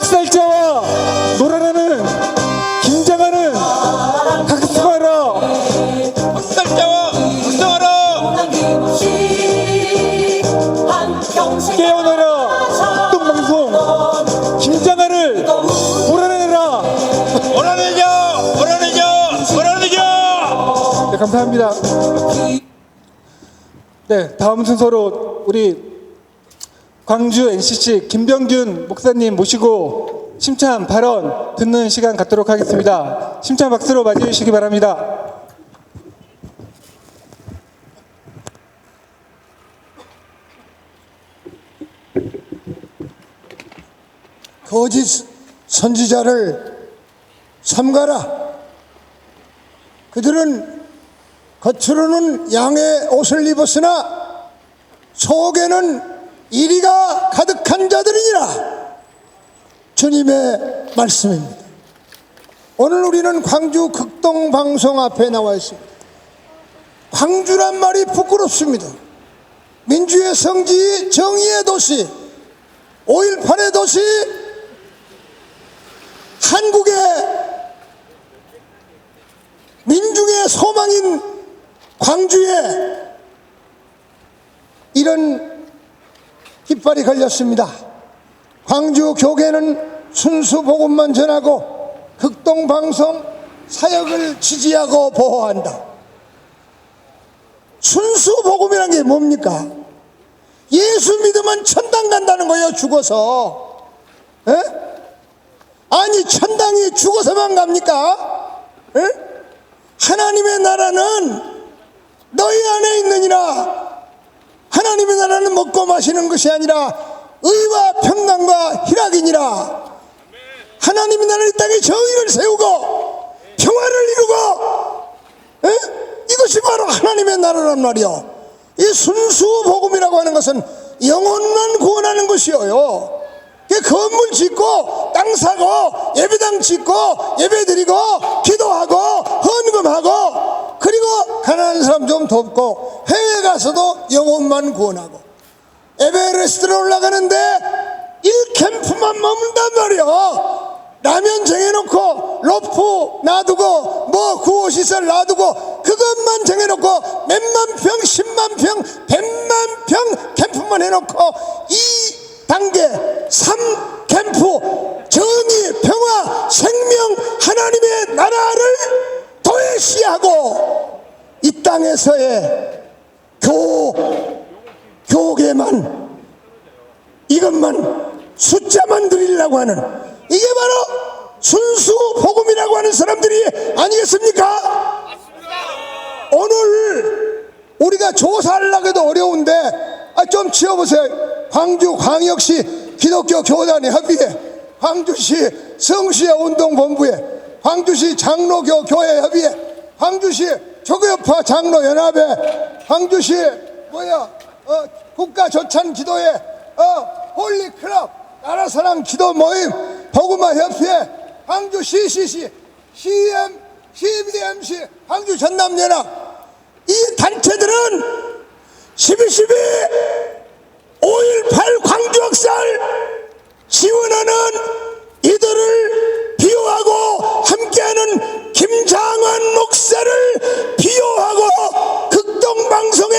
학살자와 놀아나는 김장하는 각성하라. 학살자와 각성하라. 깨어나라. 합동방송 김장하를 몰아내라. 몰아내자. 네, 감사합니다. 네, 다음 순서로 우리 광주 NCC 김병균 목사님 모시고 심찬 발언 듣는 시간 갖도록 하겠습니다. 심찬 박수로 맞이해 주시기 바랍니다. 거짓 선지자를 삼가라. 그들은 겉으로는 양의 옷을 입었으나 속에는 이리가 가득한 자들이니라. 주님의 말씀입니다. 오늘 우리는 광주 극동방송 앞에 나와 있습니다. 광주란 말이 부끄럽습니다. 민주의 성지, 정의의 도시, 5.18의 도시, 한국의 민중의 소망인 광주에 이런 깃발이 걸렸습니다. 광주 교계는 순수 복음만 전하고 극동방송 사역을 지지하고 보호한다. 순수 복음이란 게 뭡니까? 예수 믿으면 천당 간다는 거예요. 죽어서. 에? 아니 천당이 죽어서만 갑니까? 에? 하나님의 나라는 너희 안에 있느니라. 하나님의 나라는 먹고 마시는 것이 아니라 의와 평강과 희락이니라. 하나님의 나라는 이 땅에 정의를 세우고 평화를 이루고, 에? 이것이 바로 하나님의 나라란 말이요. 이 순수 복음이라고 하는 것은 영혼만 구원하는 것이요. 건물 짓고 땅 사고 예배당 짓고 예배드리고 기도하고 헌금하고 그리고 가난한 사람 좀 돕고 해외 가서도 영혼만 구원하고 에베레스트로 올라가는데 1캠프만 머문단 말이요. 라면 정해놓고 로프 놔두고 뭐 구호시설 놔두고 그것만 정해놓고 몇만 평 10만 평 100만 평 캠프만 해놓고 2단계 3캠프 정의 평화 생명 하나님의 나라를 도외시하고 이 땅에서의 교계만 이것만 숫자만 드리려고 하는 이게 바로 순수 복음이라고 하는 사람들이 아니겠습니까? 오늘 우리가 조사하려고 해도 어려운데 좀 지어보세요. 광주광역시 기독교 교단의 협의회, 광주시 성시의 운동본부회, 광주시 장로교 교회 협의회, 광주시 조교협파 장로연합회, 광주시 국가조찬기도회, 홀리클럽 나라사랑 기도 모임, 복음화 협회, 광주 CCC, CBMC, 광주 전남연합. 이 단체들은 12.12 5.18 광주 학살 지원하는 이들을 비호하고 함께하는 김장환 목사를 비호하고 극동방송의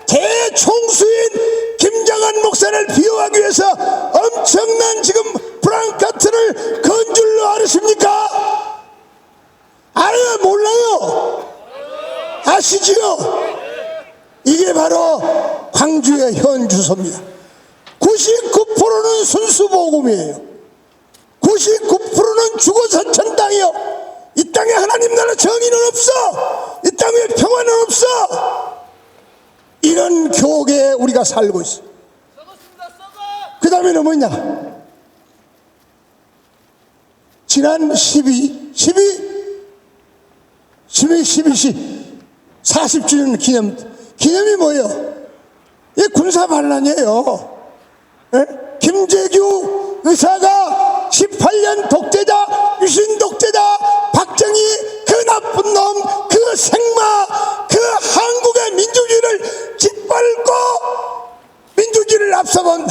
대총수인 김장환 목사를 비호하기 위해서 엄청난 지금 프랑카트를 건 줄로 아십니까? 알아요? 몰라요? 아시지요? 이게 바로 광주의 현 주소입니다. 99%는 순수복음이에요. 99%는 죽어서 천당이요. 이 땅에 하나님 나라 정의는 없어. 이 땅에 평화는 없어. 이런 교계에 우리가 살고 있어. 그 다음에는 뭐냐? 지난 40주년 기념이 뭐예요? 이 군사반란이에요. 에? 김재규 의사가 18년 독재자, 유신 독재자, 박정희 그 나쁜 놈, 그 생마, 그 한국의 민주주의를 짓밟고 민주주의를 앞서본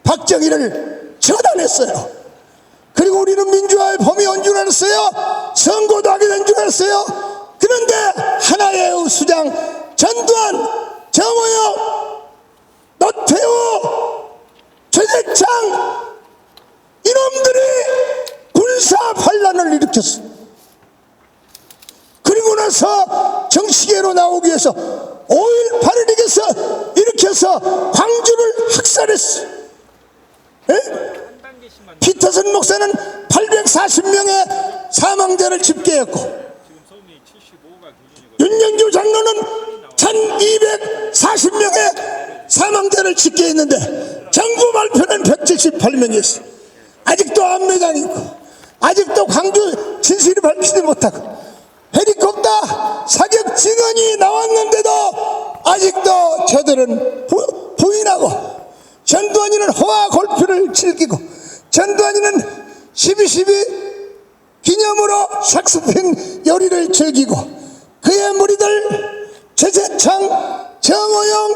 박정희를 처단했어요. 그리고 우리는 민주화의 봄이 온 줄 알았어요. 선거도 하게 된 줄 알았어요. 그런데 하나의 수장 전두환, 정호영, 노태우, 최재창 이놈들이 군사 반란을 일으켰어. 그리고 나서 정치계로 나오기 위해서 5.18을 일으켜서 광주를 학살했어. 에? 피터슨 목사는 840명의 사망자를 집계했고, 윤영주 장로는 1240명의 사망자를 집계했는데 정부 발표는 178명이었어. 아직도 안매장 있고, 아직도 광주 진실을 밝히지 못하고, 헬리콥터 사격 증언이 나왔는데도 아직도 저들은 부인하고, 전두환이는 호화 골프를 즐기고, 전두환이는 12.12 기념으로 삭스펜 요리를 즐기고, 그의 무리들 최재창, 정호영,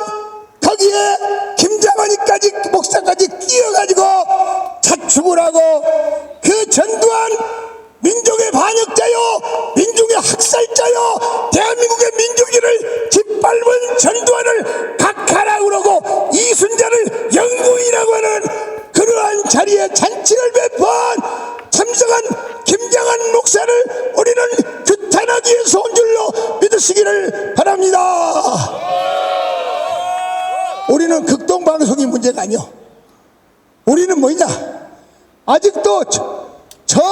거기에 김장환이까지 목사까지 끼어가지고 자축을 하고, 그 전두환 민족의 반역자요, 민족의 학살자요, 대한민국의 민족의를 짓밟은 전두환을 각하라고 그러고 이순자를 영구이라고 하는 그러한 자리에 잔치를 베푼 참석한 김장한 목사를 우리는 규탄하기 위해서 온 줄로 믿으시기를 바랍니다. 우리는 극동방송이 문제가 아니요. 우리는 뭐냐? 아직도 저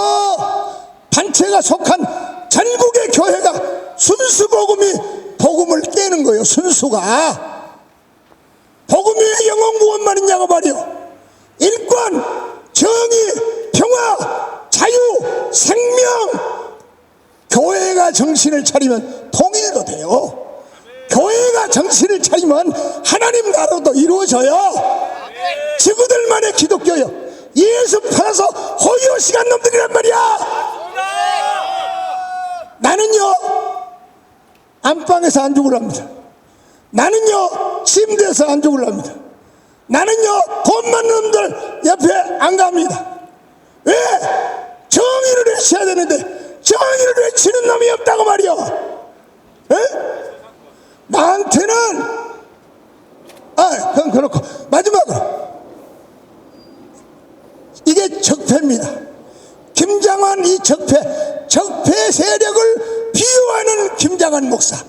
단체가 속한 전국의 교회가 순수 복음을 깨는 거예요. 순수가 복음이 왜 영혼 구원만 있냐고 말이요. 인권, 정의, 평화, 자유, 생명. 교회가 정신을 차리면 통일도 돼요. 교회가 정신을 차리면 하나님 나라도 이루어져요. 지구들만의 기독교요. 예수 팔아서 호의호식한 놈들이란 말이야. 나는요 안방에서 안 죽으랍니다. 나는요 침대에서 안 죽으랍니다. 나는요 돈 많은 놈들 옆에 안 갑니다. 왜? 정의를 외쳐야 되는데 정의를 외치는 놈이 없다고 말이요. 에? 나한테는 그건 그렇고, 마지막으로 이게 적폐입니다. 김장환 이 적폐 세력을 비유하는 김장환 목사,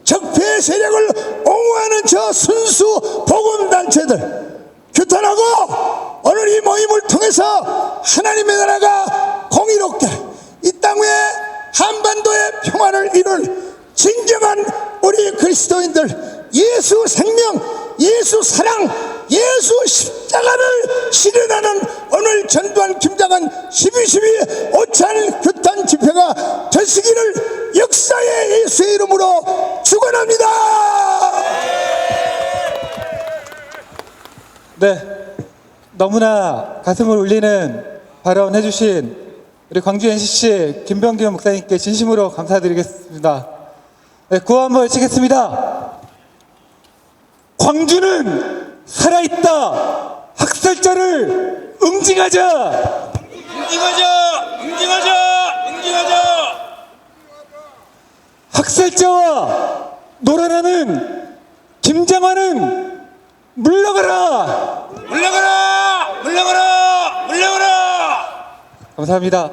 적폐 세력을 옹호하는 저 순수 복음단체들 규탄하고, 오늘 이 모임을 통해서 하나님의 나라가 공의롭게 이 땅에 한반도의 평화를 이룰 진정한 우리 그리스도인들, 예수 생명, 예수 사랑, 예수 십자가를 실현하는 오늘 전두환 김장한 12.12 오찬 규탄 집회가 되시기를 역사의 예수의 이름으로 축원합니다. 네, 너무나 가슴을 울리는 발언 해주신 우리 광주 NCC 김병균 목사님께 진심으로 감사드리겠습니다. 네, 구호 한번 외치겠습니다. 광주는 살아있다. 학살자를 응징하자. 응징하자. 학살자와 놀아나는 김장환은 물러가라. 감사합니다.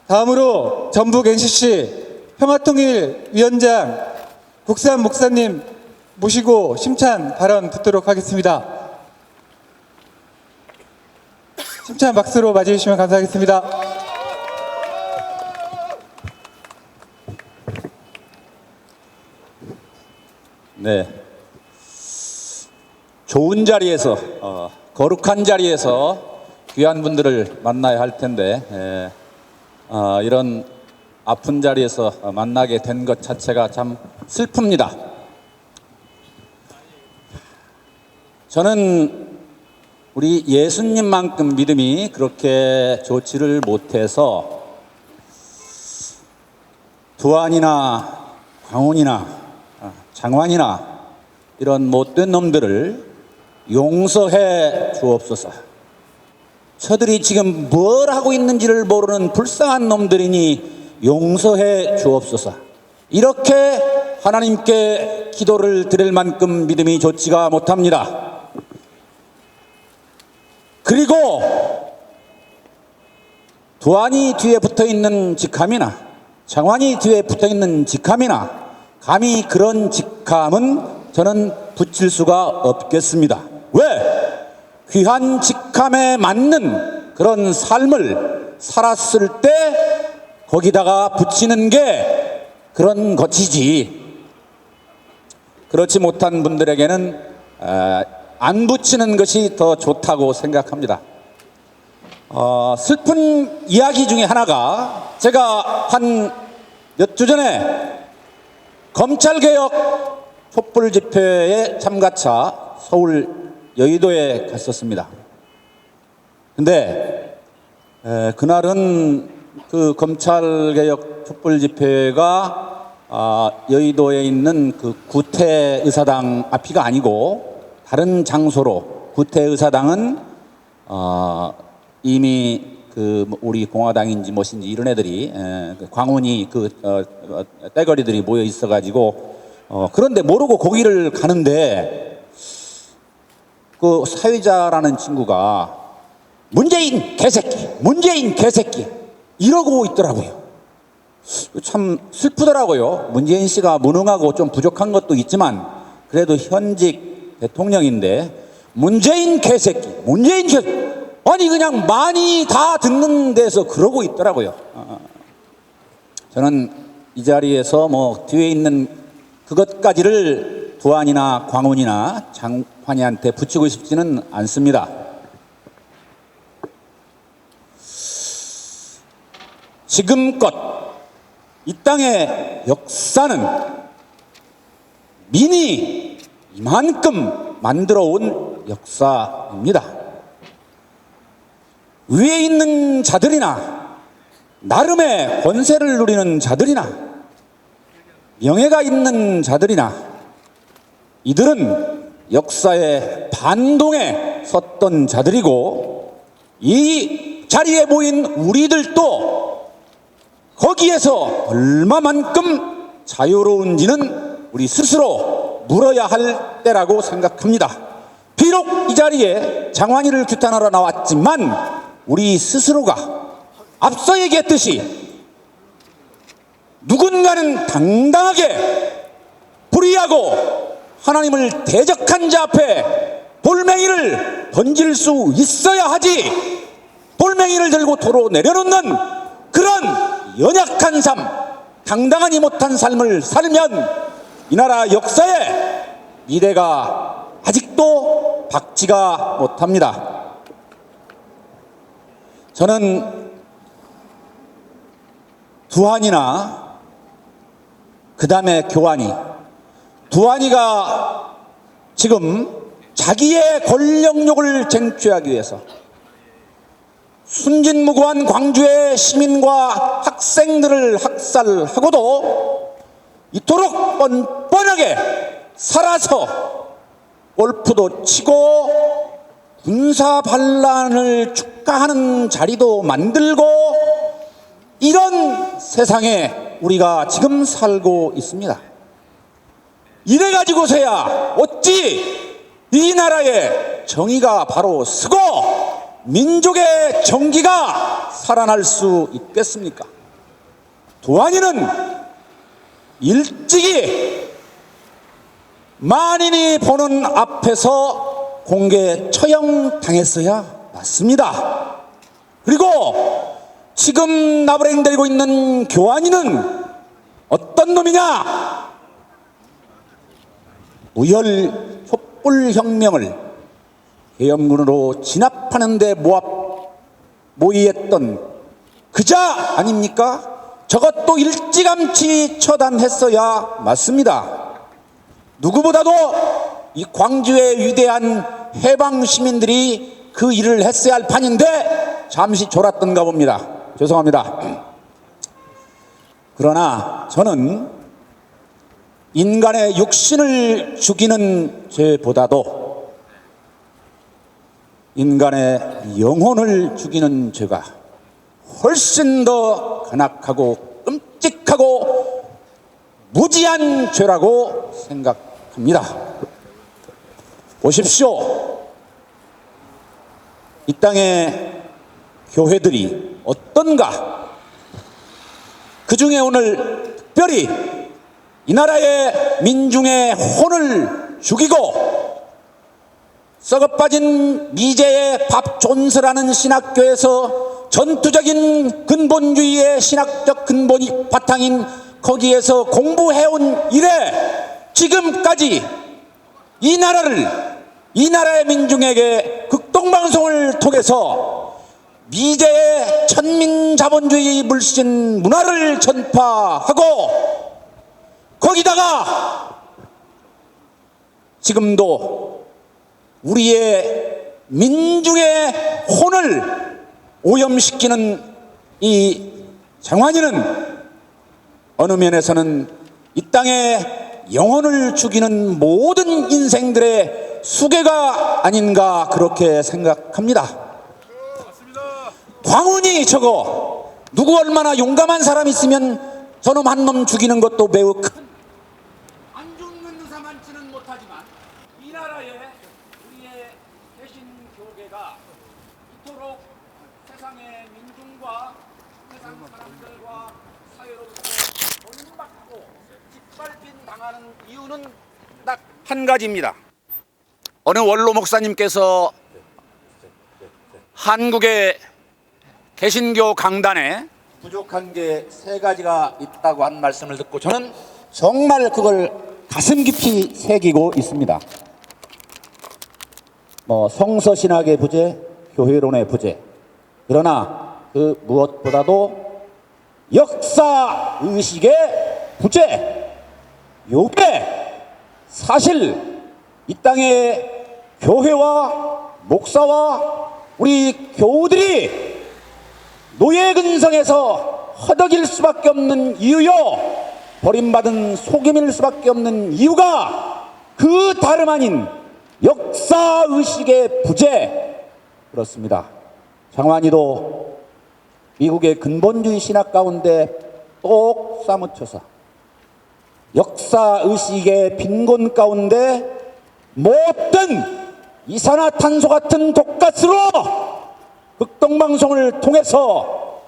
다음으로 전북 NCC 평화통일위원장 국산 목사님 모시고 심찬 발언 듣도록 하겠습니다. 심찬 박수로 맞이해 주시면 감사하겠습니다. 네, 좋은 자리에서 거룩한 자리에서 귀한 분들을 만나야 할 텐데 이런 아픈 자리에서 만나게 된 것 자체가 참 슬픕니다. 저는 우리 예수님만큼 믿음이 그렇게 좋지를 못해서 두한이나 광운이나 장환이나 이런 못된 놈들을 용서해 주옵소서. 저들이 지금 뭘 하고 있는지를 모르는 불쌍한 놈들이니 용서해 주옵소서. 이렇게 하나님께 기도를 드릴 만큼 믿음이 좋지가 못합니다. 그리고 두안이 뒤에 붙어있는 직함이나 장관이 뒤에 붙어있는 직함이나 감히 그런 직함은 저는 붙일 수가 없겠습니다. 왜? 귀한 직함에 맞는 그런 삶을 살았을 때 거기다가 붙이는 게 그런 것이지, 그렇지 못한 분들에게는 안 붙이는 것이 더 좋다고 생각합니다. 슬픈 이야기 중에 하나가, 제가 한 몇 주 전에 검찰개혁 촛불 집회에 참가차 서울 여의도에 갔었습니다. 근데 그날은 그 검찰개혁 촛불 집회가 여의도에 있는 그 구태의사당 앞이가 아니고 다른 장소로, 구태의사당은 이미 그 우리 공화당인지 무엇인지 이런 애들이 광운이 그 떼거리들이 모여 있어가지고 그런데 모르고 거기를 가는데 그 사회자라는 친구가 문재인 개새끼, 문재인 개새끼 이러고 있더라고요. 참 슬프더라고요. 문재인 씨가 무능하고 좀 부족한 것도 있지만 그래도 현직 대통령인데 문재인 개새끼, 문재인 개새끼, 아니 그냥 많이 다 듣는 데서 그러고 있더라고요. 저는 이 자리에서 뭐 뒤에 있는 그것까지를 두안이나 광운이나 장환이한테 붙이고 싶지는 않습니다. 지금껏 이 땅의 역사는 민이 이만큼 만들어 온 역사입니다. 위에 있는 자들이나 나름의 권세를 누리는 자들이나 명예가 있는 자들이나 이들은 역사의 반동에 섰던 자들이고, 이 자리에 모인 우리들도 거기에서 얼마만큼 자유로운지는 우리 스스로 물어야 할 때라고 생각합니다. 비록 이 자리에 장환희를 규탄하러 나왔지만 우리 스스로가 앞서 얘기했듯이 누군가는 당당하게 불의하고 하나님을 대적한 자 앞에 돌멩이를 던질 수 있어야 하지, 돌멩이를 들고 도로 내려놓는 그런 연약한 삶, 당당하지 못한 삶을 살면 이 나라 역사의 미래가 아직도 밝지가 못합니다. 저는 두한이나 그 다음에 교환이, 두한이가 지금 자기의 권력욕을 쟁취하기 위해서 순진무구한 광주의 시민과 학생들을 학살하고도 이토록 뻔뻔하게 살아서 골프도 치고 군사 반란을 축하하는 자리도 만들고, 이런 세상에 우리가 지금 살고 있습니다. 이래가지고서야 어찌 이 나라에 정의가 바로 서고 민족의 정기가 살아날 수 있겠습니까? 두한이는 일찍이 만인이 보는 앞에서 공개 처형당했어야 맞습니다. 그리고 지금 나부랭대고 있는 교환이는 어떤 놈이냐? 무혈 촛불혁명을 계엄군으로 진압하는 데 모의했던 그자 아닙니까? 저것도 일찌감치 처단했어야 맞습니다. 누구보다도 이 광주의 위대한 해방 시민들이 그 일을 했어야 할 판인데 잠시 졸았던가 봅니다. 죄송합니다. 그러나 저는 인간의 육신을 죽이는 죄보다도 인간의 영혼을 죽이는 죄가 훨씬 더 간악하고 끔찍하고 무지한 죄라고 생각합니다. 보십시오. 이 땅의 교회들이 어떤가? 그 중에 오늘 특별히 이 나라의 민중의 혼을 죽이고 썩어빠진 미제의 밥존스라는 신학교에서 전투적인 근본주의의 신학적 근본이 바탕인 거기에서 공부해온 이래 지금까지 이 나라의 민중에게 극동방송을 통해서 미제의 천민자본주의 물씬 문화를 전파하고 거기다가 지금도 우리의 민중의 혼을 오염시키는 이 장관이는 어느 면에서는 이 땅에 영혼을 죽이는 모든 인생들의 수괴가 아닌가 그렇게 생각합니다. 광운이 저거 누구 얼마나 용감한 사람 있으면 저놈 한 놈 죽이는 것도 매우 큰 안 죽는 의사 많지는 못하지만 이 나라에 우리의 개신교계가 이토록 세상의 민중과 세상 사람들과 사회로부터 본받고 짓밟힌 당하는 이유는 딱 한 가지입니다. 어느 원로 목사님께서 한국의 개신교 강단에 부족한 게 세 가지가 있다고 한 말씀을 듣고 저는 정말 그걸 가슴 깊이 새기고 있습니다. 성서신학의 부재, 교회론의 부재. 그러나 그 무엇보다도 역사의식의 부재. 요게 사실 이 땅의 교회와 목사와 우리 교우들이 노예근성에서 허덕일 수밖에 없는 이유요, 버림받은 속임일 수밖에 없는 이유가 그 다름 아닌 역사의식의 부재. 그렇습니다. 장환이도 미국의 근본주의 신학 가운데 똑 싸묻혀서 역사의식의 빈곤 가운데 못된 이산화탄소 같은 독가스로 극동방송을 통해서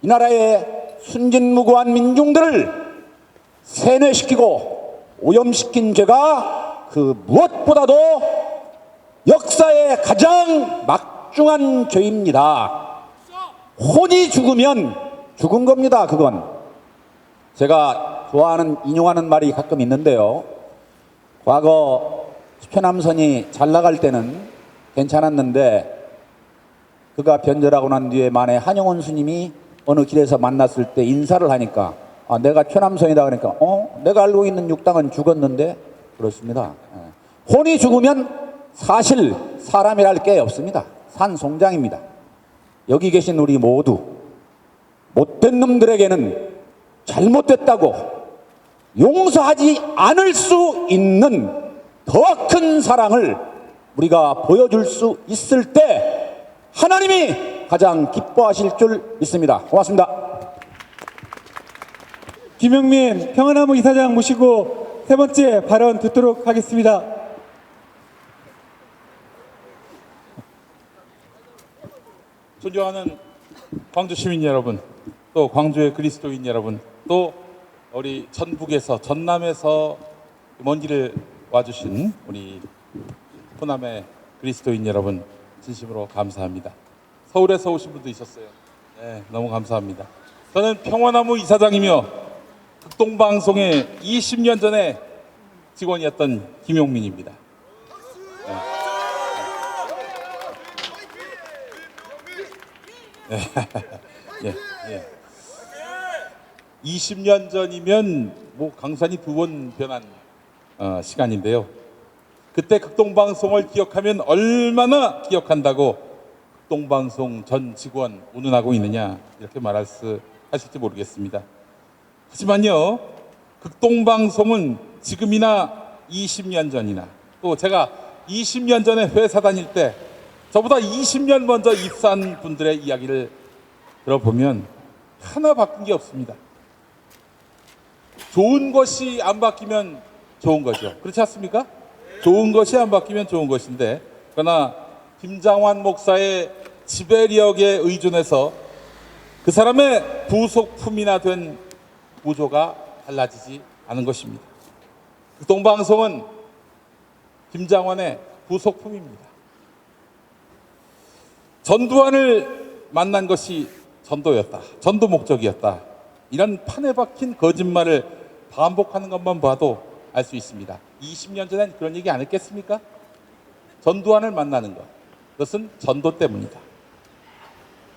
이 나라의 순진무구한 민중들을 세뇌시키고 오염시킨 죄가 그 무엇보다도 역사의 가장 막중한 죄입니다. 혼이 죽으면 죽은 겁니다. 그건 제가 좋아하는 인용하는 말이 가끔 있는데요. 과거 최남선이 잘 나갈 때는 괜찮았는데 그가 변절하고 난 뒤에 만에 한용운 스님이 어느 길에서 만났을 때 인사를 하니까 내가 최남선이다 그러니까 내가 알고 있는 육당은 죽었는데 그렇습니다. 혼이 죽으면 사실 사람이랄 게 없습니다. 산송장입니다. 여기 계신 우리 모두 못된 놈들에게는 잘못됐다고 용서하지 않을 수 있는 더 큰 사랑을 우리가 보여줄 수 있을 때 하나님이 가장 기뻐하실 줄 믿습니다. 고맙습니다. 김영민 평안나무 이사장 모시고 세 번째 발언 듣도록 하겠습니다. 존경하는 광주 시민 여러분, 또 광주의 그리스도인 여러분, 또 우리 전북에서 전남에서 먼 길을 와주신 우리 호남의 그리스도인 여러분 진심으로 감사합니다. 서울에서 오신 분도 있었어요. 네, 너무 감사합니다. 저는 평화나무 이사장이며 극동방송의 20년 전에 직원이었던 김용민입니다. 예, 예. 20년 전이면 뭐 강산이 두 번 변한 시간인데요. 그때 극동방송을 기억하면 얼마나 기억한다고 극동방송 전 직원 운운하고 있느냐 이렇게 하실지 모르겠습니다. 하지만요, 극동방송은 지금이나 20년 전이나 또 제가 20년 전에 회사 다닐 때 저보다 20년 먼저 입사한 분들의 이야기를 들어보면 하나 바뀐 게 없습니다. 좋은 것이 안 바뀌면 좋은 거죠. 그렇지 않습니까? 좋은 것이 안 바뀌면 좋은 것인데, 그러나 김장환 목사의 지배력에 의존해서 그 사람의 부속품이나 된 구조가 달라지지 않은 것입니다. 극동방송은 김장환의 부속품입니다. 전두환을 만난 것이 전도였다. 전도 목적이었다. 이런 판에 박힌 거짓말을 반복하는 것만 봐도 알 수 있습니다. 20년 전엔 그런 얘기 안 했겠습니까? 전두환을 만나는 것. 그것은 전도 때문이다.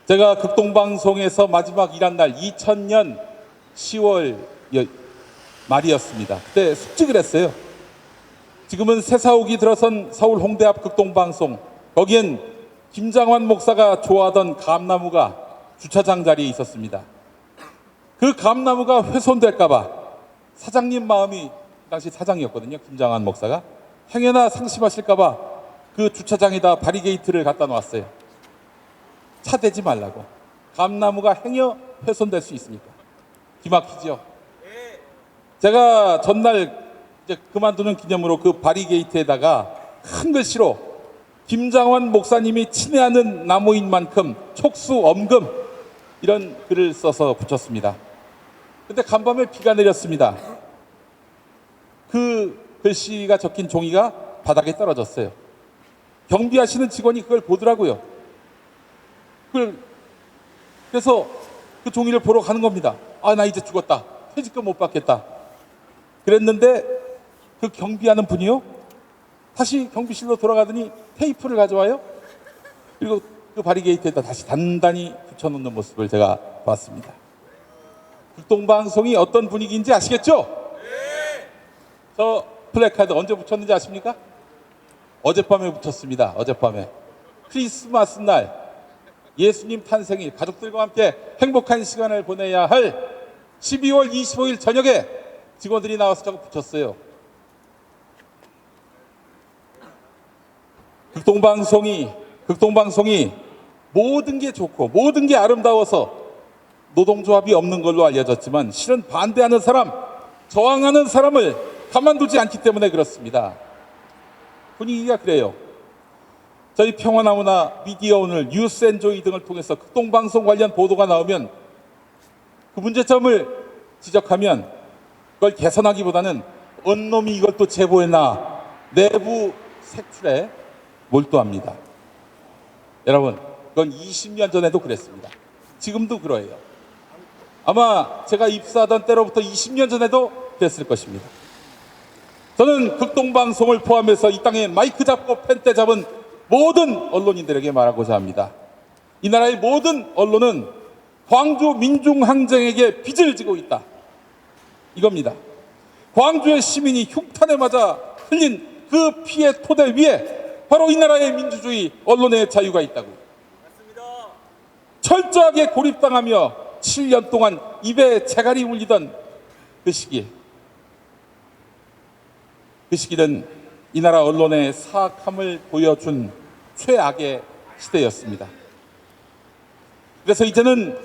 제가 극동방송에서 마지막 일한 날 2000년 10월 말이었습니다. 그때 숙직을 했어요. 지금은 새사옥이 들어선 서울 홍대 앞 극동방송, 거기엔 김장환 목사가 좋아하던 감나무가 주차장 자리에 있었습니다. 그 감나무가 훼손될까 봐 사장님 마음이, 당시 사장이었거든요, 김장환 목사가, 행여나 상심하실까 봐 그 주차장에다 바리게이트를 갖다 놓았어요. 차 대지 말라고. 감나무가 행여 훼손될 수 있으니까. 기막히죠. 제가 전날 이제 그만두는 기념으로 그 바리게이트에다가 큰 글씨로 김장환 목사님이 친애하는 나무인 만큼 촉수 엄금, 이런 글을 써서 붙였습니다. 근데 간밤에 비가 내렸습니다. 그 글씨가 적힌 종이가 바닥에 떨어졌어요. 경비하시는 직원이 그걸 보더라고요. 그래서 그 종이를 보러 가는 겁니다. 아, 나 이제 죽었다. 퇴직금 못 받겠다. 그랬는데 그 경비하는 분이요, 다시 경비실로 돌아가더니 테이프를 가져와요. 그리고 그 바리게이트에다 다시 단단히 붙여놓는 모습을 제가 봤습니다. 극동방송이 어떤 분위기인지 아시겠죠? 저 플래카드 언제 붙였는지 아십니까? 어젯밤에 붙였습니다. 어젯밤에. 크리스마스 날, 예수님 탄생일, 가족들과 함께 행복한 시간을 보내야 할 12월 25일 저녁에 직원들이 나와서 저거 붙였어요. 극동방송이 모든 게 좋고 모든 게 아름다워서 노동조합이 없는 걸로 알려졌지만, 실은 반대하는 사람, 저항하는 사람을 가만두지 않기 때문에 그렇습니다. 분위기가 그래요. 저희 평화나무나 미디어오늘, 뉴스엔조이 등을 통해서 극동방송 관련 보도가 나오면 그 문제점을 지적하면 그걸 개선하기보다는 언놈이 이걸 또 제보했나, 내부 색출에 몰두합니다. 여러분, 그건 20년 전에도 그랬습니다. 지금도 그래요. 아마 제가 입사하던 때로부터 20년 전에도 그랬을 것입니다. 저는 극동방송을 포함해서 이 땅에 마이크 잡고 펜대 잡은 모든 언론인들에게 말하고자 합니다. 이 나라의 모든 언론은 광주 민중항쟁에게 빚을 지고 있다. 이겁니다. 광주의 시민이 흉탄에 맞아 흘린 그 피의 토대 위에 바로 이 나라의 민주주의, 언론의 자유가 있다고. 철저하게 고립당하며 7년 동안 입에 재갈이 울리던 그 시기는 이 나라 언론의 사악함을 보여준 최악의 시대였습니다. 그래서 이제는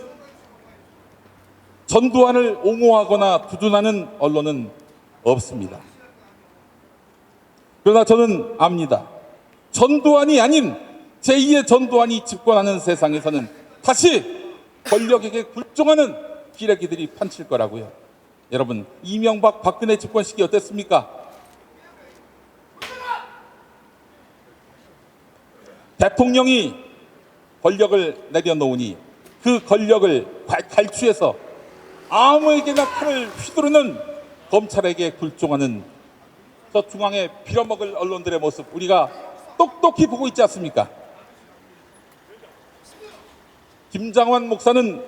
전두환을 옹호하거나 두둔하는 언론은 없습니다. 그러나 저는 압니다. 전두환이 아닌 제2의 전두환이 집권하는 세상에서는 다시 권력에게 굴종하는 기레기들이 판칠 거라고요. 여러분, 이명박 박근혜 집권 시기 어땠습니까? 대통령이 권력을 내려놓으니 그 권력을 갈취해서 아무에게나 칼을 휘두르는 검찰에게 굴종하는 저 중앙에 빌어먹을 언론들의 모습, 우리가 똑똑히 보고 있지 않습니까? 김장환 목사는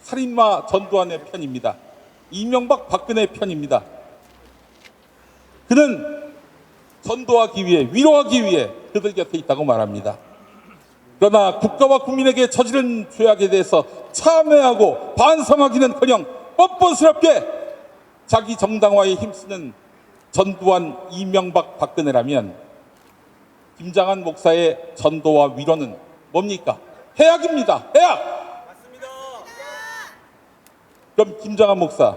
살인마 전두환의 편입니다. 이명박 박근혜의 편입니다. 그는 전도하기 위해, 위로하기 위해 그들 곁에 있다고 말합니다. 그러나 국가와 국민에게 저지른 죄악에 대해서 참회하고 반성하기는커녕 뻔뻔스럽게 자기 정당화에 힘쓰는 전두환, 이명박, 박근혜라면 김장한 목사의 전도와 위로는 뭡니까? 해악입니다. 해악. 맞습니다. 그럼 김장한 목사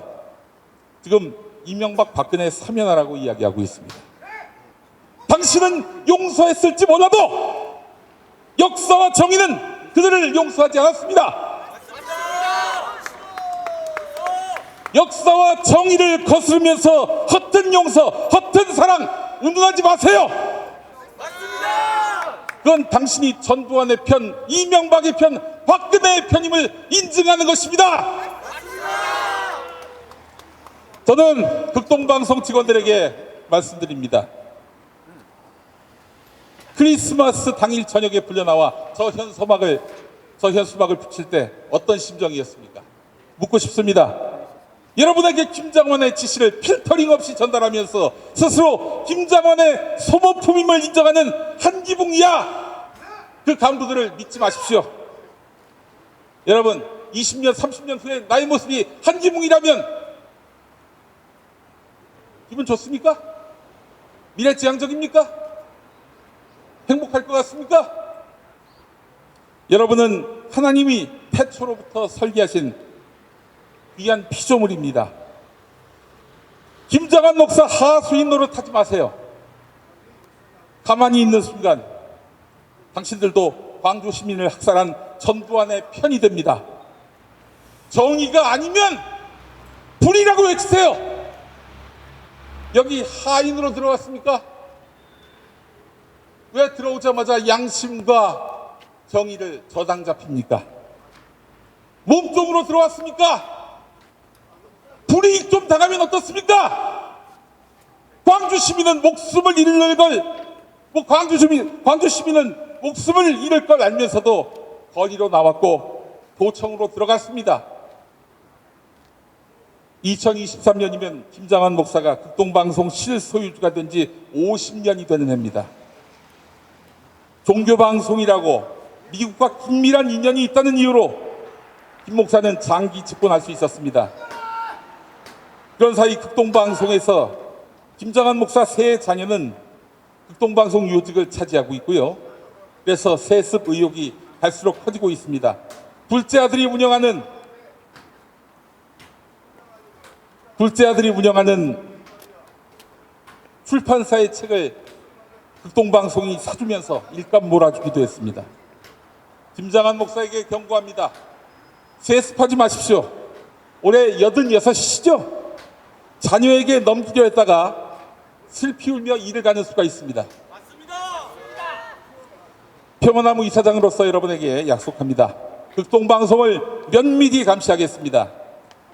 지금 이명박 박근혜 사면하라고 이야기하고 있습니다. 당신은 용서했을지 몰라도 역사와 정의는 그들을 용서하지 않았습니다. 역사와 정의를 거스르면서 헛된 용서, 헛된 사랑 운운하지 마세요. 그건 당신이 전두환의 편, 이명박의 편, 박근혜의 편임을 인증하는 것입니다. 저는 극동방송 직원들에게 말씀드립니다. 크리스마스 당일 저녁에 불려나와 저 현수막을 붙일 때 어떤 심정이었습니까? 묻고 싶습니다. 여러분에게 김장원의 지시를 필터링 없이 전달하면서 스스로 김장원의 소모품임을 인정하는 한기붕이야. 그 간부들을 믿지 마십시오. 여러분 20년 30년 후에 나의 모습이 한기붕이라면 기분 좋습니까? 미래지향적입니까? 행복할 것 같습니까? 여러분은 하나님이 태초로부터 설계하신 귀한 피조물입니다. 김장한 목사 하수인 노릇하지 마세요. 가만히 있는 순간 당신들도 광주 시민을 학살한 전두환의 편이 됩니다. 정의가 아니면 불이라고 외치세요. 여기 하인으로 들어왔습니까? 왜 들어오자마자 양심과 정의를 저당 잡힙니까? 몸종으로 들어왔습니까? 불이익 좀 당하면 어떻습니까? 광주 시민은 목숨을 잃을 걸, 광주 시민은 목숨을 잃을 걸 알면서도 거리로 나왔고 도청으로 들어갔습니다. 2023년이면 김장한 목사가 극동방송 실소유주가 된 지 50년이 되는 해입니다. 종교방송이라고 미국과 긴밀한 인연이 있다는 이유로 김 목사는 장기 집권할 수 있었습니다. 그런 사이 극동방송에서 김장한 목사 세 자녀는 극동방송 요직을 차지하고 있고요. 그래서 세습 의혹이 갈수록 커지고 있습니다. 둘째 아들이 운영하는 출판사의 책을 극동방송이 사주면서 일감 몰아주기도 했습니다. 김장한 목사에게 경고합니다. 세습하지 마십시오. 올해 86이시죠? 자녀에게 넘기려 했다가 슬피 울며 일을 가는 수가 있습니다. 맞습니다. 평화나무 이사장으로서 여러분에게 약속합니다. 극동방송을 면밀히 감시하겠습니다.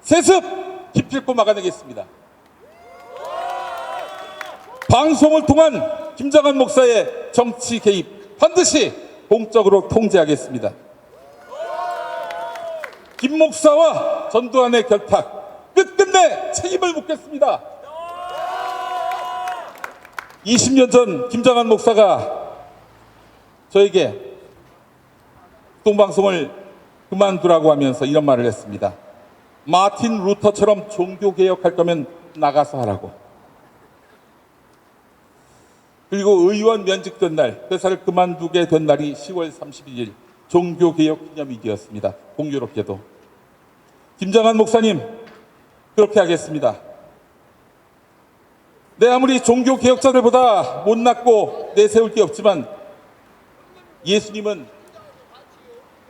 세습 기필코 막아내겠습니다. 방송을 통한 김장한 목사의 정치 개입 반드시 공적으로 통제하겠습니다. 김 목사와 전두환의 결탁 끝끝내 책임을 묻겠습니다. 20년 전 김장한 목사가 저에게 극동방송을 그만두라고 하면서 이런 말을 했습니다. 마틴 루터처럼 종교개혁할 거면 나가서 하라고. 그리고 의원 면직된 날, 회사를 그만두게 된 날이 10월 31일 종교개혁 기념일이었습니다. 공교롭게도. 김장한 목사님, 그렇게 하겠습니다. 내 아무리 종교개혁자들보다 못났고 내세울 게 없지만 예수님은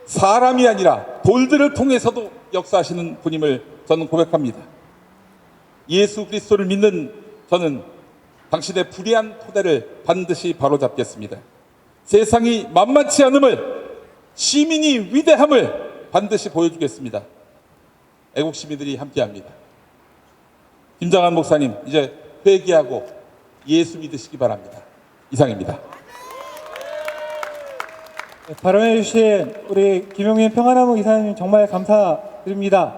사람이 아니라 돌들을 통해서도 역사하시는 분임을 저는 고백합니다. 예수 그리스도를 믿는 저는 당신의 불의한 토대를 반드시 바로잡겠습니다. 세상이 만만치 않음을, 시민이 위대함을 반드시 보여주겠습니다. 애국 시민들이 함께합니다. 김장한 목사님, 이제 회개하고 예수 믿으시기 바랍니다. 이상입니다. 발언해 주신 우리 김용민 평화나무 이사님 정말 감사드립니다.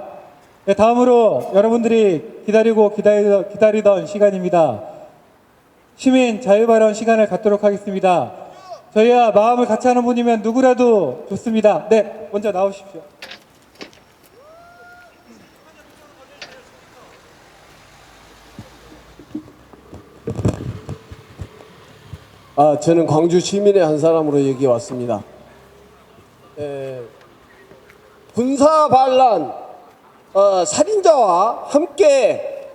다음으로 여러분들이 기다리던 시간입니다. 시민 자유발언 시간을 갖도록 하겠습니다. 저희와 마음을 같이 하는 분이면 누구라도 좋습니다. 네, 먼저 나오십시오. 저는 광주 시민의 한 사람으로 여기 왔습니다. 군사 반란 살인자와 함께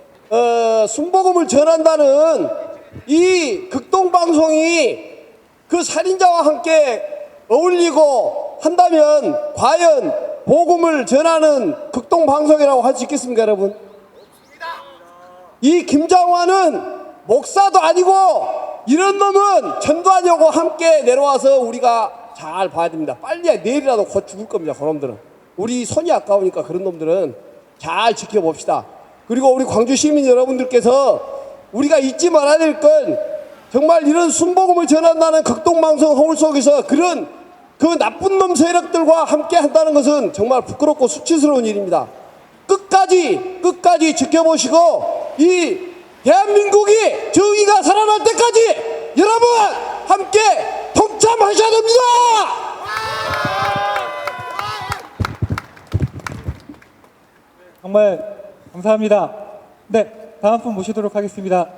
순복음을 전한다는 이 극동방송이 그 살인자와 함께 어울리고 한다면 과연 복음을 전하는 극동방송이라고 할 수 있겠습니까, 여러분? 이 김장환은 목사도 아니고 이런 놈은 전두환하고 함께 내려와서 우리가 잘 봐야 됩니다. 빨리 내일이라도 곧 죽을 겁니다. 그놈들은. 우리 손이 아까우니까 그런 놈들은 잘 지켜봅시다. 그리고 우리 광주 시민 여러분들께서 우리가 잊지 말아야 될 건 정말 이런 순복음을 전한다는 극동방송 허울 속에서 그런 그 나쁜 놈 세력들과 함께 한다는 것은 정말 부끄럽고 수치스러운 일입니다. 끝까지 지켜보시고 이 대한민국이 정의가 살아날 때까지 여러분 함께 동참하셔야 됩니다. 정말 감사합니다. 네, 다음 분 모시도록 하겠습니다.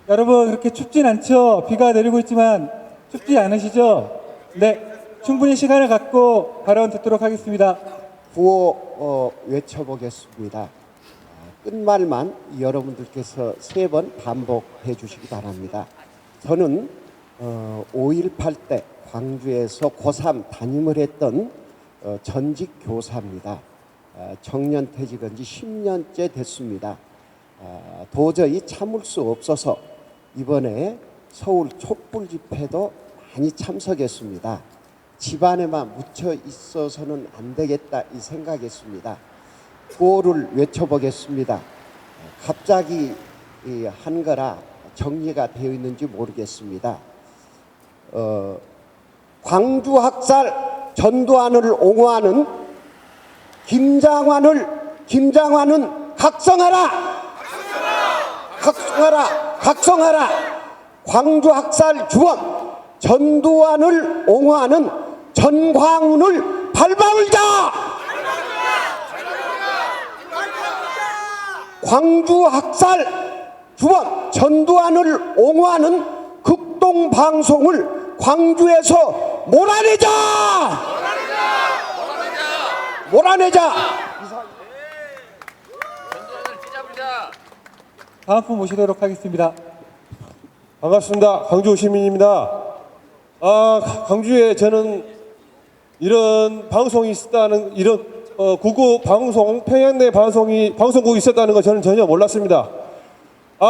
여러분 그렇게 춥진 않죠? 비가 내리고 있지만 춥지 않으시죠? 네, 충분히 시간을 갖고 발언 듣도록 하겠습니다. 구호 외쳐보겠습니다. 끝말만 여러분들께서 3번 반복해 주시기 바랍니다. 저는 5.18 때 광주에서 고3 담임을 했던 전직 교사입니다. 정년퇴직한 지 10년째 됐습니다. 도저히 참을 수 없어서 이번에 서울 촛불 집회도 많이 참석했습니다. 집안에만 묻혀 있어서는 안 되겠다 이 생각했습니다. 구호를 외쳐보겠습니다. 갑자기 한 거라 정리가 되어 있는지 모르겠습니다. 광주 학살 전두환을 옹호하는 김장환은 각성하라! 각성하라! 광주 학살 주범 전두환을 옹호하는 전광훈을 발방을자! 광주 학살 주범 전두환을 옹호하는 극동방송을 광주에서 몰아내자! 다음 분 모시도록 하겠습니다. 반갑습니다. 광주 시민입니다. 광주에 저는 이런 방송이 있었다는 이런 구구 방송 평양내 방송국이 있었다는 거 저는 전혀 몰랐습니다.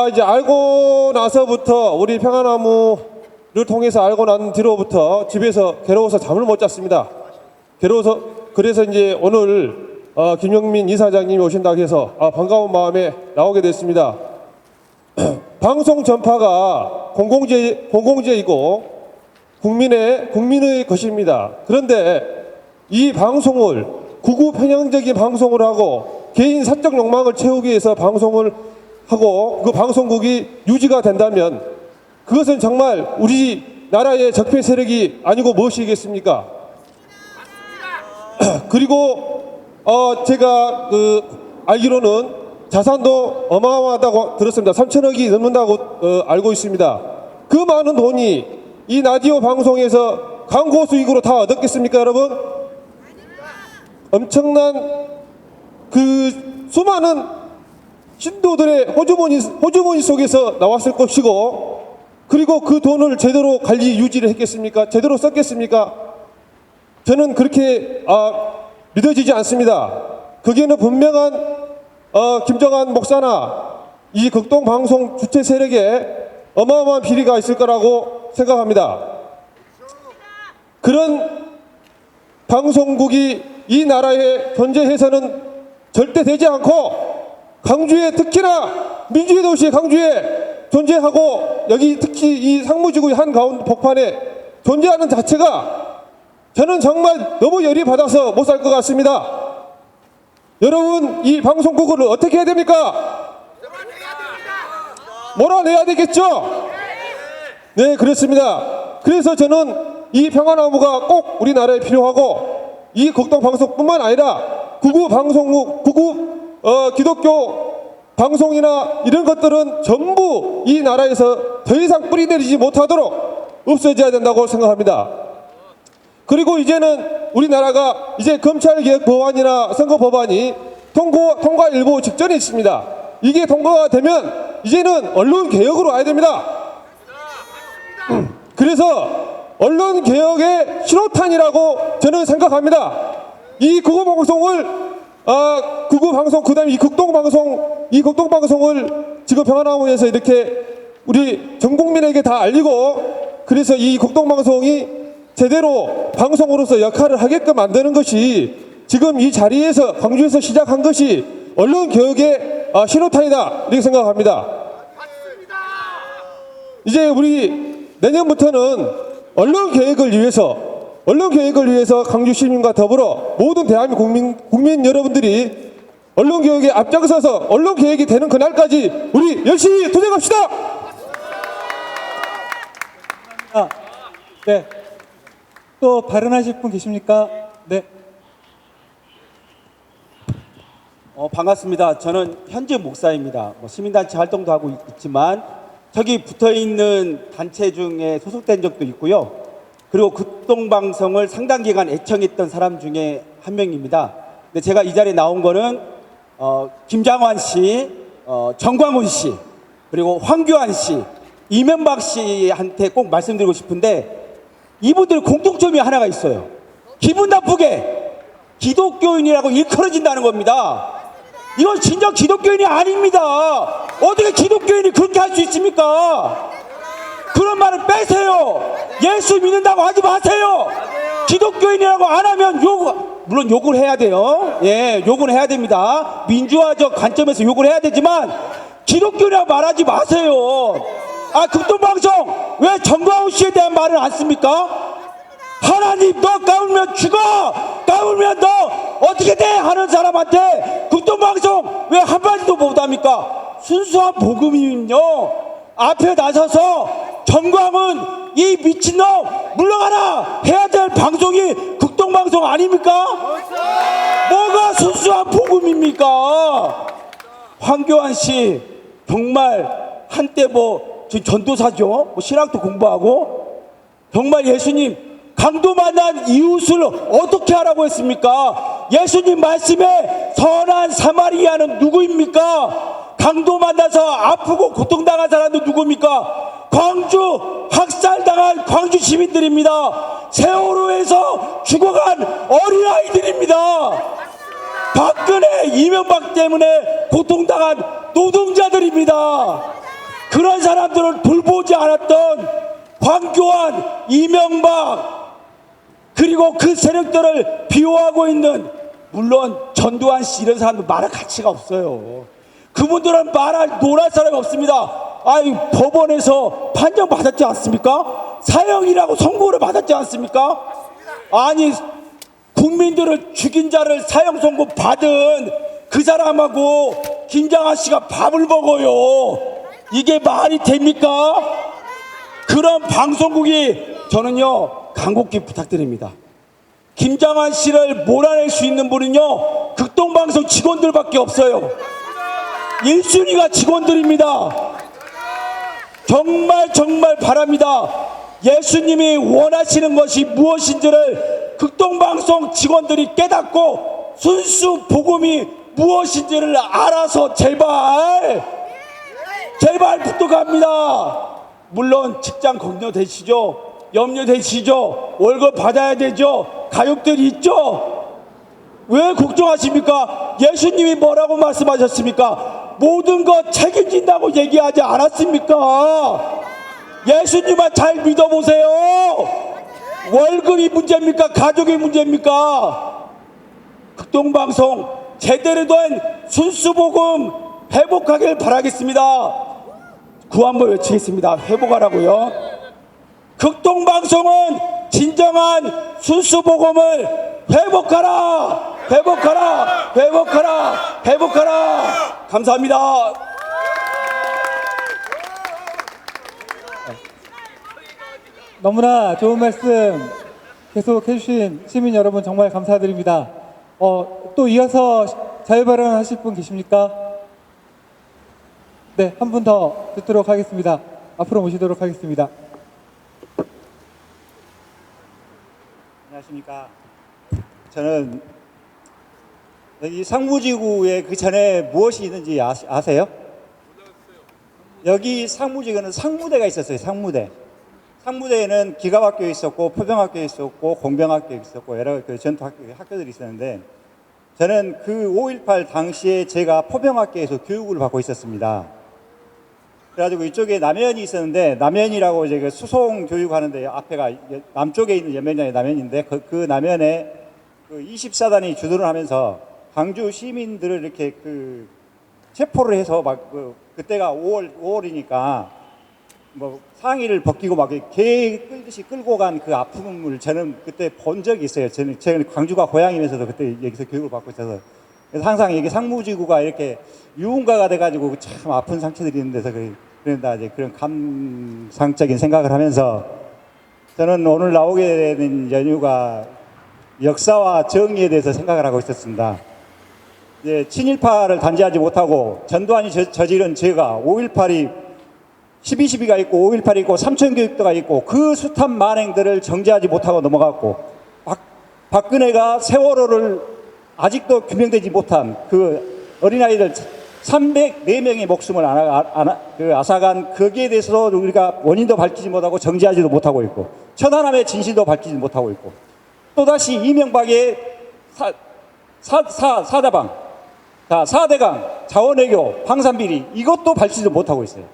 이제 알고 나서부터 우리 평화나무를 통해서 알고 난 뒤로부터 집에서 괴로워서 잠을 못 잤습니다. 그래서 이제 오늘 김영민 이사장님이 오신다고 해서 반가운 마음에 나오게 됐습니다. 방송 전파가 공공재이고 국민의 것입니다. 그런데 이 방송을 구구 편향적인 방송을 하고 개인 사적 욕망을 채우기 위해서 방송을 하고 그 방송국이 유지가 된다면 그것은 정말 우리 나라의 적폐 세력이 아니고 무엇이겠습니까? 그리고 제가 알기로는 자산도 어마어마하다고 들었습니다. 3천억이 넘는다고 알고 있습니다. 그 많은 돈이 이 라디오 방송에서 광고 수익으로 다 얻었겠습니까, 여러분? 엄청난 그 수많은 신도들의 호주머니 속에서 나왔을 것이고, 그리고 그 돈을 제대로 관리 유지를 했겠습니까? 제대로 썼겠습니까? 저는 그렇게 믿어지지 않습니다. 거기에는 분명한 김정한 목사나 이 극동방송 주체 세력에 어마어마한 비리가 있을 거라고 생각합니다. 그런 방송국이 이 나라에 존재해서는 절대 되지 않고 광주에 특히나 민주의 도시 광주에 존재하고 여기 특히 이 상무지구의 한가운데 복판에 존재하는 자체가 저는 정말 너무 열이 받아서 못 살 것 같습니다. 여러분 이 방송국을 어떻게 해야 됩니까? 몰아내야 되겠죠? 네, 그렇습니다. 그래서 저는 이 평화나무가 꼭 우리나라에 필요하고 이 극동방송뿐만 아니라 구구 방송국, 기독교 방송이나 이런 것들은 전부 이 나라에서 더 이상 뿌리 내리지 못하도록 없어져야 된다고 생각합니다. 그리고 이제는 우리나라가 이제 검찰개혁 법안이나 선거 법안이 통과 일보 직전에 있습니다. 이게 통과가 되면 이제는 언론 개혁으로 와야 됩니다. 그래서 언론 개혁의 신호탄이라고 저는 생각합니다. 이 국어방송을 국어방송 그다음에 이 극동방송을 지금 평안항원에서 이렇게 우리 전 국민에게 다 알리고 그래서 이 극동방송이 제대로 방송으로서 역할을 하게끔 만드는 것이 지금 이 자리에서 광주에서 시작한 것이 언론 개혁의 신호탄이다 이렇게 생각합니다. 이제 우리 내년부터는 언론 개혁을 위해서 광주 시민과 더불어 모든 대한민국 국민 여러분들이 언론 개혁에 앞장서서 언론 개혁이 되는 그날까지 우리 열심히 도전합시다. 네. 또 발언하실 분 계십니까? 네. 반갑습니다. 저는 현재 목사입니다. 시민단체 활동도 하고 있지만 저기 붙어있는 단체 중에 소속된 적도 있고요. 그리고 극동방송을 상당 기간 애청했던 사람 중에 한 명입니다. 근데 제가 이 자리에 나온 거는 김장환 씨, 정광훈 씨, 그리고 황교안 씨, 이명박 씨한테 꼭 말씀드리고 싶은데 이분들 공통점이 하나가 있어요. 기분 나쁘게 기독교인이라고 일컬어진다는 겁니다. 이건 진정 기독교인이 아닙니다. 어떻게 기독교인이 그렇게 할 수 있습니까? 그런 말을 빼세요. 예수 믿는다고 하지 마세요. 기독교인이라고 안 하면 물론 욕을 해야 돼요. 예, 욕을 해야 됩니다. 민주화적 관점에서 욕을 해야 되지만 기독교인이라고 말하지 마세요. 극동방송 왜 정광훈 씨에 대한 말을 안 씁니까? 하나님 너 까불면 죽어, 까불면 너 어떻게 돼 하는 사람한테 극동방송 왜 한마디도 못합니까? 순수한 복음이면요 앞에 나서서 정광훈 이 미친놈 물러가라 해야 될 방송이 극동방송 아닙니까? 뭐가 순수한 복음입니까? 황교안 씨 정말 한때 전도사죠. 신학도 공부하고 정말 예수님 강도 만난 이웃을 어떻게 하라고 했습니까? 예수님 말씀에 선한 사마리아는 누구입니까? 강도 만나서 아프고 고통당한 사람은 누구입니까? 광주 학살당한 광주 시민들입니다. 세월호에서 죽어간 어린아이들입니다. 박근혜 이명박 때문에 고통당한 노동자들입니다. 그런 사람들을 돌보지 않았던 황교안, 이명박 그리고 그 세력들을 비호하고 있는 물론 전두환 씨 이런 사람들 말할 가치가 없어요. 그분들은 놀할 사람이 없습니다. 법원에서 판정 받았지 않습니까? 사형이라고 선고를 받았지 않습니까? 국민들을 죽인 자를 사형 선고 받은 그 사람하고 김장한 씨가 밥을 먹어요. 이게 말이 됩니까? 그런 방송국이 저는요 간곡히 부탁드립니다. 김장한 씨를 몰아낼 수 있는 분은요 극동방송 직원들밖에 없어요. 1순위가 직원들입니다. 정말 바랍니다. 예수님이 원하시는 것이 무엇인지를 극동방송 직원들이 깨닫고 순수 복음이 무엇인지를 알아서 제발 부탁합니다. 물론 직장 염려되시죠? 월급 받아야 되죠? 가족들이 있죠? 왜 걱정하십니까? 예수님이 뭐라고 말씀하셨습니까? 모든 것 책임진다고 얘기하지 않았습니까? 예수님만 잘 믿어보세요. 월급이 문제입니까? 가족이 문제입니까? 극동방송 제대로 된 순수복음 회복하길 바라겠습니다. 구한번 외치겠습니다. 회복하라고요. 극동방송은 진정한 순수복음을 회복하라. 감사합니다. 너무나 좋은 말씀 계속 해주신 시민 여러분 정말 감사드립니다. 또 이어서 자유발언 하실 분 계십니까? 네, 한 분 더 듣도록 하겠습니다. 앞으로 모시도록 하겠습니다. 안녕하십니까. 저는 여기 상무지구에 그 전에 무엇이 있는지 아세요? 여기 상무지구는 상무대가 있었어요. 상무대. 상무대에는 기갑학교 있었고 포병학교 있었고 공병학교 있었고 여러 그 학교들이 있었는데 저는 그 5.18 당시에 제가 포병학교에서 교육을 받고 있었습니다. 그래가지고 이쪽에 남연이 있었는데 남연이라고 이제 그 수송 교육하는데 앞에가 남쪽에 있는 연맹장이 남연인데 그 남연에 그 24단이 주둔을 하면서 광주 시민들을 이렇게 그 체포를 해서 막 그때가 5월이니까 뭐 상의를 벗기고 막 개 끌듯이 끌고 간 그 아픔을 저는 그때 본 적이 있어요. 저는 광주가 고향이면서도 그때 여기서 교육을 받고 있어서 그래서 항상 이게 상무지구가 이렇게 유흥가가 돼가지고 참 아픈 상처들이 있는 데서 그런다 이제 그런 감상적인 생각을 하면서 저는 오늘 나오게 된 연유가 역사와 정의에 대해서 생각을 하고 있었습니다. 이제 친일파를 단죄하지 못하고 전두환이 저지른 죄가 5.18이 12.12가 있고 5.18이 있고 삼천교육도가 있고 그 숱한 만행들을 정죄하지 못하고 넘어갔고 박근혜가 세월호를 아직도 규명되지 못한 그 어린아이들 304명의 목숨을 앗아간 거기에 대해서도 우리가 원인도 밝히지 못하고 정죄하지도 못하고 있고 천안함의 진실도 밝히지 못하고 있고 또다시 이명박의 사다방, 4대강, 자원외교, 방산비리 이것도 밝히지도 못하고 있어요.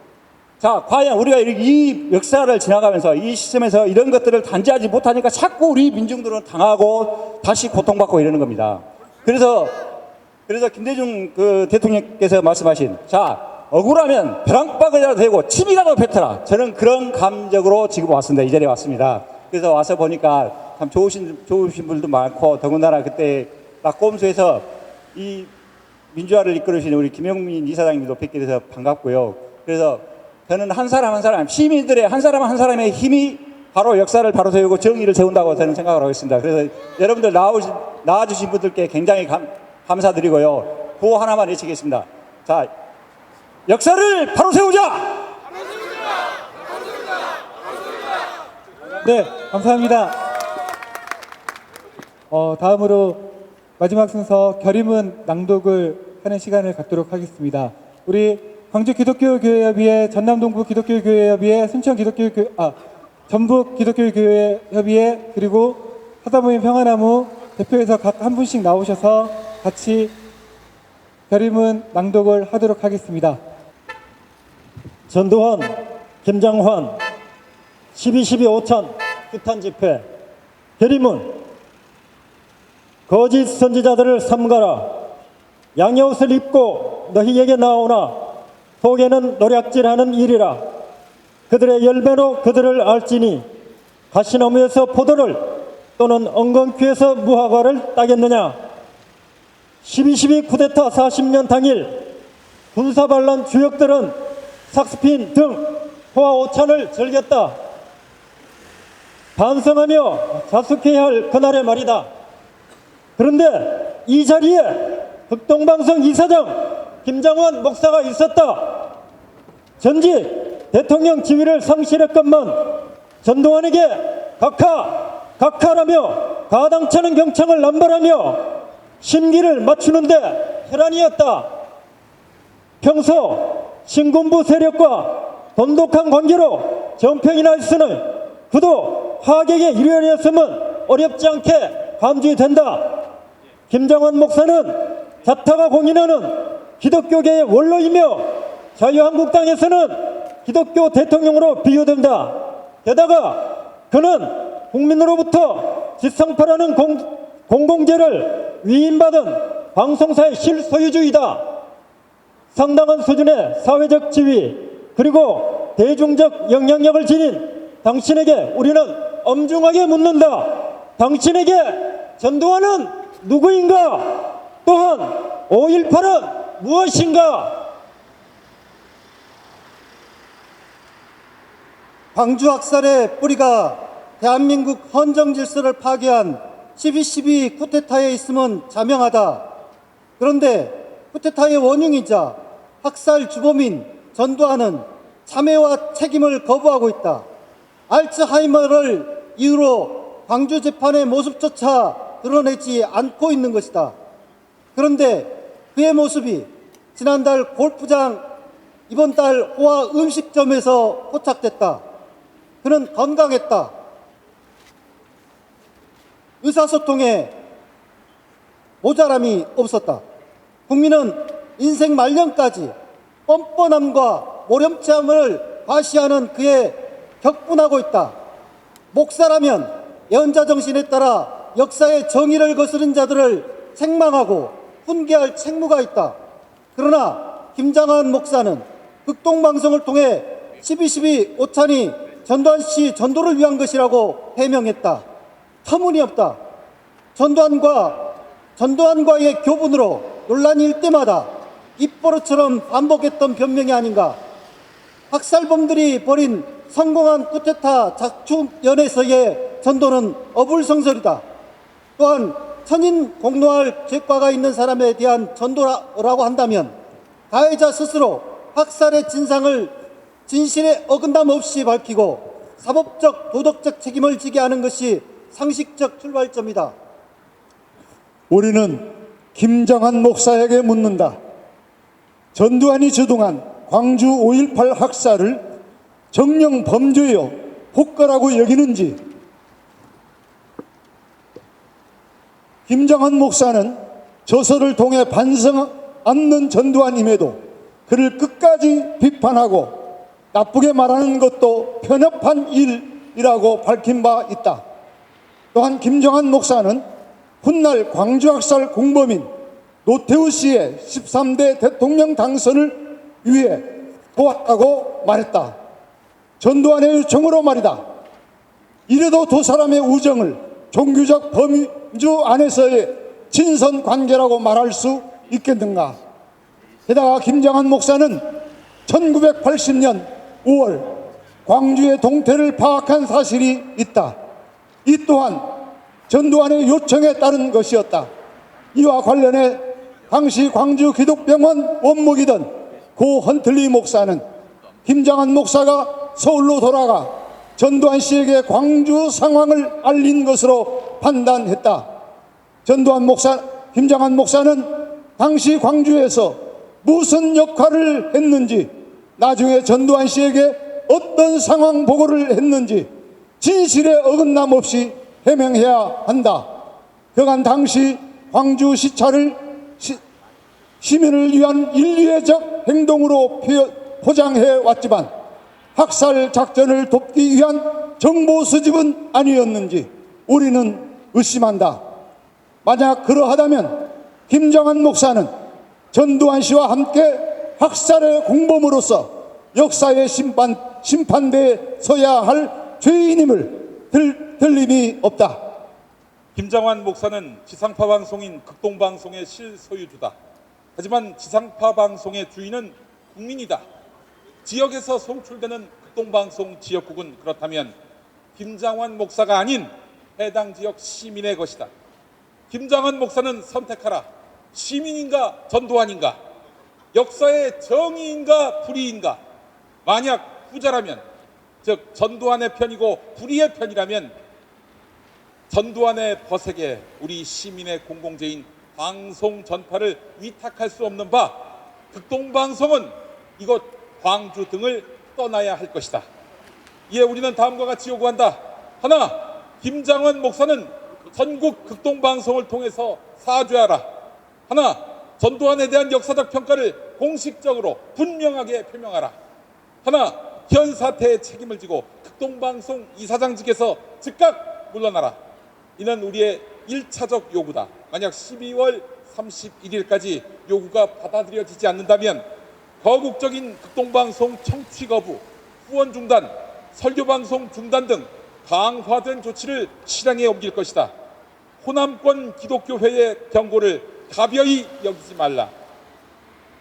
자, 과연 우리가 이 역사를 지나가면서 이 시스템에서 이런 것들을 단죄하지 못하니까 자꾸 우리 민중들은 당하고 다시 고통받고 이러는 겁니다. 그래서 김대중 그 대통령께서 말씀하신 자, 억울하면 벼랑박이라도 대고 침이라도 뱉어라. 저는 그런 감정으로 지금 왔습니다. 이 자리에 왔습니다. 그래서 와서 보니까 참 좋으신 분들도 많고 더군다나 그때 낙곰수에서 이 민주화를 이끌으시는 우리 김영민 이사장님도 뵙게 돼서 반갑고요. 그래서 저는 한 사람 한 사람 시민들의 한 사람 한 사람의 힘이 바로 역사를 바로 세우고 정의를 세운다고 저는 생각을 하고 있습니다. 그래서 여러분들 나와주신 분들께 굉장히 감사드리고요. 구호 하나만 외치겠습니다. 자, 역사를 바로 세우자! 네, 감사합니다. 다음으로 마지막 순서 결의문 낭독을 하는 시간을 갖도록 하겠습니다. 우리 광주기독교교회협의회, 전남동부 기독교교회협의회, 전북 기독교교회협의회 그리고 하다모임 평화나무 대표에서 각 한 분씩 나오셔서 같이 결의문 낭독을 하도록 하겠습니다. 전두환, 김장환, 12.12 5.1000 규탄 집회 결의문 거짓 선지자들을 삼가라. 양의 옷을 입고 너희에게 나오나 속에는 노략질하는 일이라. 그들의 열매로 그들을 알지니 가시나무에서 포도를 또는 엉겅퀴에서 무화과를 따겠느냐. 12.12 쿠데타 40년 당일 군사반란 주역들은 삭스핀 등 포화 오찬을 즐겼다. 반성하며 자숙해야 할 그날의 말이다. 그런데 이 자리에 극동방송 이사장 김장환 목사가 있었다. 전직 대통령 지위를 상실했건만 전두환에게 각하라며 가당찮은 경청을 남발하며 심기를 맞추는데 혈안이었다. 평소 신군부 세력과 돈독한 관계로 정평이 나 있으니 그도 하객의 일원이었으면 어렵지 않게 감지된다. 김장환 목사는 자타가 공인하는 기독교계의 원로이며 자유한국당에서는 기독교 대통령으로 비유된다. 게다가 그는 국민으로부터 지성파라는 공공재를 위임받은 방송사의 실소유주이다. 상당한 수준의 사회적 지위 그리고 대중적 영향력을 지닌 당신에게 우리는 엄중하게 묻는다. 당신에게 전두환은 누구인가? 또한 5.18은 무엇인가? 광주 학살의 뿌리가 대한민국 헌정 질서를 파괴한 12.12 쿠데타에 있음은 자명하다. 그런데 쿠데타의 원흉이자 학살 주범인 전두환은 참여와 책임을 거부하고 있다. 알츠하이머를 이유로 광주 재판의 모습조차 드러내지 않고 있는 것이다. 그런데 그의 모습이 지난달 골프장, 이번 달 호화 음식점에서 포착됐다. 그는 건강했다. 의사소통에 모자람이 없었다. 국민은 인생 말년까지 뻔뻔함과 모렴치함을 과시하는 그에 격분하고 있다. 목사라면 연자 정신에 따라 역사의 정의를 거스른 자들을 책망하고 훈계할 책무가 있다. 그러나 김장한 목사는 극동방송을 통해 12.12 오찬이 전두환 씨 전도를 위한 것이라고 해명했다. 터무니없다. 전두환과의 교분으로 논란이 일 때마다 입버릇처럼 반복했던 변명이 아닌가. 학살범들이 벌인 성공한 쿠데타 자축연에서의 전도는 어불성설이다. 또한 천인 공노할 죄과가 있는 사람에 대한 전도라고 한다면 가해자 스스로 학살의 진실에 어긋남 없이 밝히고 사법적 도덕적 책임을 지게 하는 것이 상식적 출발점이다. 우리는 김정한 목사에게 묻는다. 전두환이 주동한 광주 5.18 학살을 정령 범죄요 폭거라고 여기는지, 김정한 목사는 저서를 통해 반성 않는 전두환임에도 그를 끝까지 비판하고 나쁘게 말하는 것도 편협한 일이라고 밝힌 바 있다. 또한 김정한 목사는 훗날 광주학살 공범인 노태우 씨의 13대 대통령 당선을 위해 도왔다고 말했다. 전두환의 요청으로 말이다. 이래도 두 사람의 우정을 종교적 범주 안에서의 친선 관계라고 말할 수 있겠는가. 게다가 김정한 목사는 1980년 5월 광주의 동태를 파악한 사실이 있다. 이 또한 전두환의 요청에 따른 것이었다. 이와 관련해 당시 광주 기독병원 원목이던 고 헌틀리 목사는 김정한 목사가 서울로 돌아가 전두환 씨에게 광주 상황을 알린 것으로 판단했다. 김정한 목사는 당시 광주에서 무슨 역할을 했는지, 나중에 전두환 씨에게 어떤 상황 보고를 했는지 진실에 어긋남 없이 해명해야 한다. 그간 당시 광주 시찰을 시민을 위한 인류애적 행동으로 포장해 왔지만 학살 작전을 돕기 위한 정보 수집은 아니었는지 우리는 의심한다. 만약 그러하다면 김정한 목사는 전두환 씨와 함께 학살의 공범으로서 역사의 심판대에 서야 할 죄인임을 틀림이 없다. 김정환 목사는 지상파 방송인 극동방송의 실소유주다. 하지만 지상파 방송의 주인은 국민이다. 지역에서 송출되는 극동방송 지역국은 그렇다면 김정환 목사가 아닌 해당 지역 시민의 것이다. 김정환 목사는 선택하라. 시민인가 전두환인가? 역사의 정의인가 불의인가? 만약 후자라면, 즉 전두환의 편이고 불의의 편이라면 전두환의 벗에게 우리 시민의 공공재인 방송 전파를 위탁할 수 없는 바 극동방송은 이곳 광주 등을 떠나야 할 것이다. 이에 우리는 다음과 같이 요구한다. 하나, 김정환 목사는 전국 극동방송을 통해서 사죄하라. 하나, 전두환에 대한 역사적 평가를 공식적으로 분명하게 표명하라. 하나, 현 사태에 책임을 지고 극동방송 이사장직에서 즉각 물러나라. 이는 우리의 1차적 요구다. 만약 12월 31일까지 요구가 받아들여지지 않는다면 거국적인 극동방송 청취 거부, 후원 중단, 설교방송 중단 등 강화된 조치를 실행에 옮길 것이다. 호남권 기독교회의 경고를 가벼이 여기지 말라.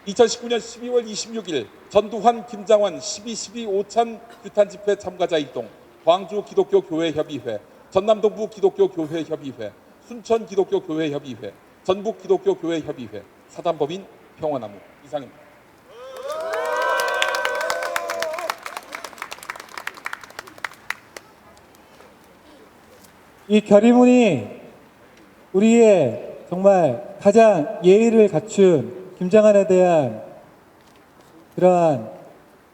2019년 12월 26일 전두환, 김장환 12.12 오찬 규탄 집회 참가자 일동, 광주 기독교교회협의회, 전남동부 기독교교회협의회, 순천 기독교교회협의회, 전북 기독교교회협의회, 사단법인 평화나무. 이상입니다. 이 결의문이 우리의 정말 가장 예의를 갖춘 김장한에 대한 그러한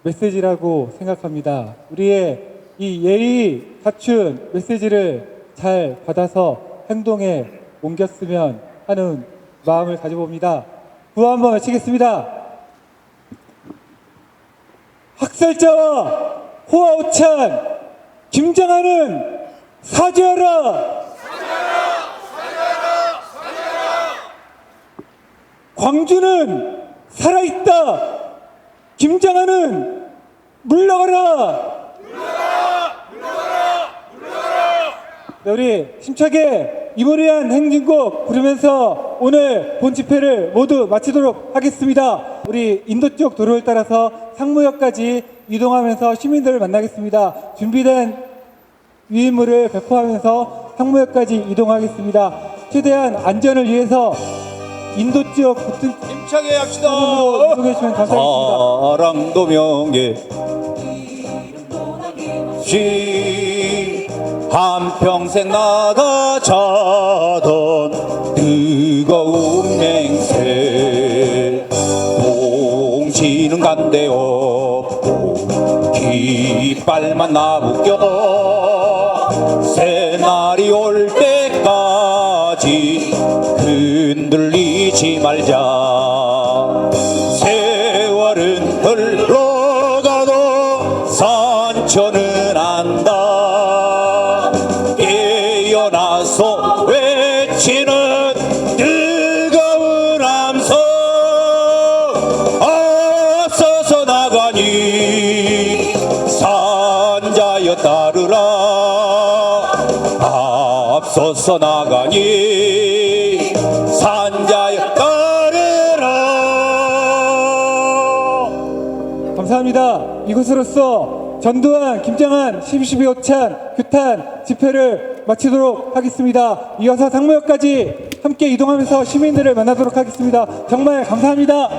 메시지라고 생각합니다. 우리의 이 예의 갖춘 메시지를 잘 받아서 행동에 옮겼으면 하는 마음을 가져봅니다. 구호 한번 외치겠습니다. 학살자와 호화우찬 김장한은 사죄하라! 광주는 살아있다! 김장한은 물러가라! 네, 우리 힘차게 이무리한 행진곡 부르면서 오늘 본 집회를 모두 마치도록 하겠습니다. 우리 인도 쪽 도로를 따라서 상무역까지 이동하면서 시민들을 만나겠습니다. 준비된 유인물을 배포하면서 상무역까지 이동하겠습니다. 최대한 안전을 위해서 인도 쪽 힘차게 합시다. 이동해 주시면 감사하겠습니다. 사랑도 명예 한평생 나가 자던 뜨거운 맹세 동지는 간데 없고 깃발만 나부껴 새날이 올 때까지 흔들리지 말자 세월은 흘러가도 산천은 안다 깨어나서 외치는 뜨거운 함성 앞서서 나가니 산자여 따르라 앞서서 나가니 산자여 따르라. 감사합니다. 이곳으로서 전두환, 김장한 12.12 규탄 집회를 마치도록 하겠습니다. 이어서 상무역까지 함께 이동하면서 시민들을 만나도록 하겠습니다. 정말 감사합니다.